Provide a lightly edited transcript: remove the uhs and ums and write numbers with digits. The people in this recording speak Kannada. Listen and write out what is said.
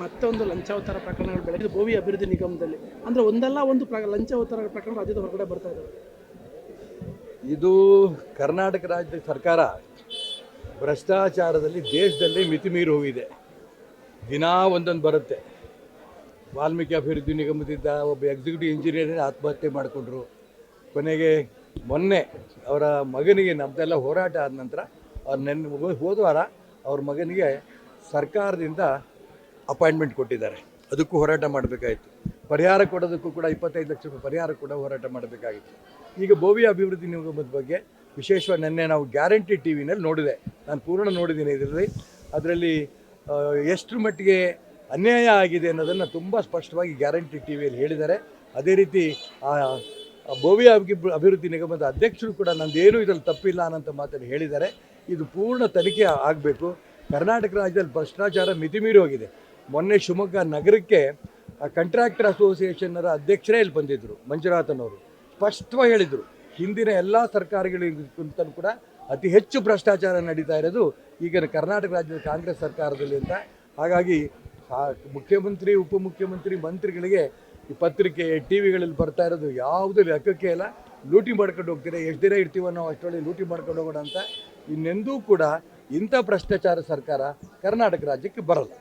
ಮತ್ತೊಂದು ಲಂಚಾವತಾರ ಪ್ರಕರಣಗಳು ಬೆಳಗ್ಗೆ ಗೋವಿ ಅಭಿವೃದ್ಧಿ ನಿಗಮದಲ್ಲಿ ಅಂದರೆ ಒಂದಲ್ಲ ಒಂದು ಲಂಚಾವತಾರ ಪ್ರಕರಣ ರಾಜ್ಯದ ಹೊರಗಡೆ ಬರ್ತಾ ಇದ್ದಾವೆ. ಇದು ಕರ್ನಾಟಕ ರಾಜ್ಯದ ಸರ್ಕಾರ ಭ್ರಷ್ಟಾಚಾರದಲ್ಲಿ ದೇಶದಲ್ಲಿ ಮಿತಿ ಮೀರಿ ಹೋಗಿದೆ. ದಿನಾ ಒಂದೊಂದು ಬರುತ್ತೆ. ವಾಲ್ಮೀಕಿ ಅಭಿವೃದ್ಧಿ ನಿಗಮದಿಂದ ಒಬ್ಬ ಎಕ್ಸಿಕ್ಯೂಟಿವ್ ಇಂಜಿನಿಯರ್ ಆತ್ಮಹತ್ಯೆ ಮಾಡಿಕೊಂಡ್ರು. ಕೊನೆಗೆ ಮೊನ್ನೆ ಅವರ ಮಗನಿಗೆ ನಮ್ಮದೆಲ್ಲ ಹೋರಾಟ ಆದ ನಂತರ ಅವ್ರು ಹೋದ ವಾರ ಅವ್ರ ಮಗನಿಗೆ ಸರ್ಕಾರದಿಂದ ಅಪಾಯಿಂಟ್ಮೆಂಟ್ ಕೊಟ್ಟಿದ್ದಾರೆ. ಅದಕ್ಕೂ ಹೋರಾಟ ಮಾಡಬೇಕಾಯಿತು. ಪರಿಹಾರ ಕೊಡೋದಕ್ಕೂ ಕೂಡ 25 ಲಕ್ಷ ರೂಪಾಯಿ ಪರಿಹಾರ ಕೂಡ ಹೋರಾಟ ಮಾಡಬೇಕಾಗಿತ್ತು. ಈಗ ಬೋವಿ ಅಭಿವೃದ್ಧಿ ನಿಗಮದ ಬಗ್ಗೆ ವಿಶೇಷವಾಗಿ ನಿನ್ನೆ ನಾವು ಗ್ಯಾರಂಟಿ ಟಿ ವಿನಲ್ಲಿ ನೋಡಿದೆ. ನಾನು ಪೂರ್ಣ ನೋಡಿದ್ದೀನಿ. ಅದರಲ್ಲಿ ಎಷ್ಟು ಮಟ್ಟಿಗೆ ಅನ್ಯಾಯ ಆಗಿದೆ ಅನ್ನೋದನ್ನು ತುಂಬ ಸ್ಪಷ್ಟವಾಗಿ ಗ್ಯಾರಂಟಿ ಟಿ ವಿಯಲ್ಲಿ ಹೇಳಿದ್ದಾರೆ. ಅದೇ ರೀತಿ ಬೋವಿ ಅಭಿವೃದ್ಧಿ ನಿಗಮದ ಅಧ್ಯಕ್ಷರು ಕೂಡ ನಂದೇನು ಇದರಲ್ಲಿ ತಪ್ಪಿಲ್ಲ ಅನ್ನೋಂಥ ಮಾತನ್ನು ಹೇಳಿದ್ದಾರೆ. ಇದು ಪೂರ್ಣ ತನಿಖೆ ಆಗಬೇಕು. ಕರ್ನಾಟಕ ರಾಜ್ಯದಲ್ಲಿ ಭ್ರಷ್ಟಾಚಾರ ಮಿತಿಮೀರಿ ಹೋಗಿದೆ. ಮೊನ್ನೆ ಶಿವಮೊಗ್ಗ ನಗರಕ್ಕೆ ಕಾಂಟ್ರಾಕ್ಟರ್ ಅಸೋಸಿಯೇಷನ್ನರ ಅಧ್ಯಕ್ಷರೇ ಇಲ್ಲಿ ಬಂದಿದ್ದರು. ಮಂಜುನಾಥನವರು ಸ್ಪಷ್ಟವಾಗಿ ಹೇಳಿದರು, ಹಿಂದಿನ ಎಲ್ಲ ಸರ್ಕಾರಗಳಿಗಿಂತಲೂ ಕೂಡ ಅತಿ ಹೆಚ್ಚು ಭ್ರಷ್ಟಾಚಾರ ನಡೀತಾ ಇರೋದು ಈಗ ಕರ್ನಾಟಕ ರಾಜ್ಯದ ಕಾಂಗ್ರೆಸ್ ಸರ್ಕಾರದಲ್ಲಿ ಅಂತ. ಹಾಗಾಗಿ ಮುಖ್ಯಮಂತ್ರಿ, ಉಪಮುಖ್ಯಮಂತ್ರಿ, ಮಂತ್ರಿಗಳಿಗೆ ಈ ಪತ್ರಿಕೆ ಟಿ ವಿಗಳಲ್ಲಿ ಬರ್ತಾ ಇರೋದು ಯಾವುದೂ ಲೆಕ್ಕಕ್ಕೆ ಇಲ್ಲ. ಲೂಟಿ ಮಾಡ್ಕೊಂಡು ಹೋಗ್ತೀರಾ, ಎಷ್ಟು ದಿನ ಇರ್ತೀವೋ ನಾವು ಅಷ್ಟೊಳಗೆ ಲೂಟಿ ಮಾಡ್ಕೊಂಡು ಹೋಗೋಣ ಅಂತ. ಇನ್ನೆಂದೂ ಕೂಡ ಇಂಥ ಭ್ರಷ್ಟಾಚಾರ ಸರ್ಕಾರ ಕರ್ನಾಟಕ ರಾಜ್ಯಕ್ಕೆ ಬರಲ್ಲ.